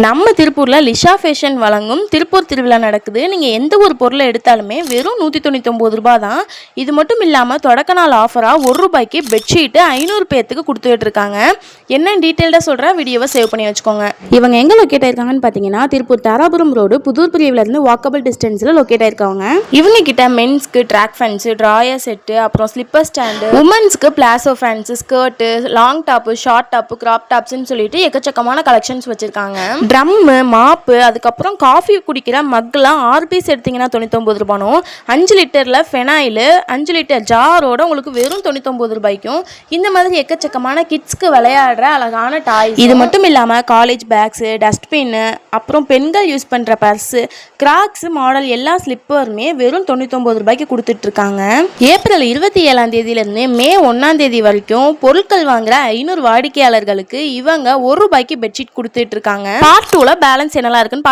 நம்ம திருப்பூரில் லிஷா ஃபேஷன் வழங்கும் திருப்பூர் திருவிழா நடக்குது. நீங்கள் எந்த ஒரு பொருளை எடுத்தாலுமே வெறும் 199 ரூபா தான். இது மட்டும் இல்லாமல் தொடக்க நாள் ஆஃபராக ₹1 பெட்ஷீட்டு 500 பேர்த்துக்கு கொடுத்துட்டு இருக்காங்க. என்ன டீட்டெயில்டாக சொல்கிறேன், வீடியோவை சேவ் பண்ணி வச்சுக்கோங்க. இவங்க எங்கே லொக்கேட் ஆயிருக்காங்கன்னு பார்த்தீங்கன்னா, திருப்பூர் தாராபுரம் ரோடு புதூர் பிரிவிலேருந்து வாக்கபிள் டிஸ்டன்ஸில் லொக்கேட் ஆயிருக்காங்க. இவங்க கிட்ட மென்ஸ்க்கு ட்ராக் ஃபேன்ஸு, ட்ராயர் செட்டு, அப்புறம் ஸ்லிப்பர் ஸ்டாண்டு, உமன்ஸ்க்கு palazzo pants, skirt, long top, short top, crop டாப்ஸ்ன்னு சொல்லிட்டு எக்கச்சக்கமான கலெக்ஷன்ஸ் வச்சுருக்காங்க. ட்ரம்மு, மாப்பு, அதுக்கப்புறம் காஃபி குடிக்கிற மக்லாம் 6 பீஸ் எடுத்திங்கன்னா 99 ரூபாயும், 5 லிட்டரில் ஃபெனாயிலு 5 லிட்டர் ஜாரோட உங்களுக்கு வெறும் 99 ரூபாய்க்கும் இந்த மாதிரி எக்கச்சக்கமான கிட்ஸ்க்கு விளையாடுற அழகான டாய்ஸ். இது மட்டும் இல்லாமல் காலேஜ் பேக்ஸு, டஸ்ட்பின்னு, அப்புறம் பெண்கள் யூஸ் பண்ணுற பர்ஸு, கிராக்ஸு மாடல் எல்லா ஸ்லிப்பருமே வெறும் 99 ரூபாய்க்கு கொடுத்துட்ருக்காங்க. ஏப்ரல் 27ஆம் தேதியிலேருந்து மே 1ஆம் தேதி வரைக்கும் பொருட்கள் வாங்குற 500 வாடிக்கையாளர்களுக்கு இவங்க ₹1 பெட்ஷீட் கொடுத்துட்டு இருக்காங்க. பார்ட் 2ல பேலன்ஸ் என்னெல்லாம் இருக்குன்னு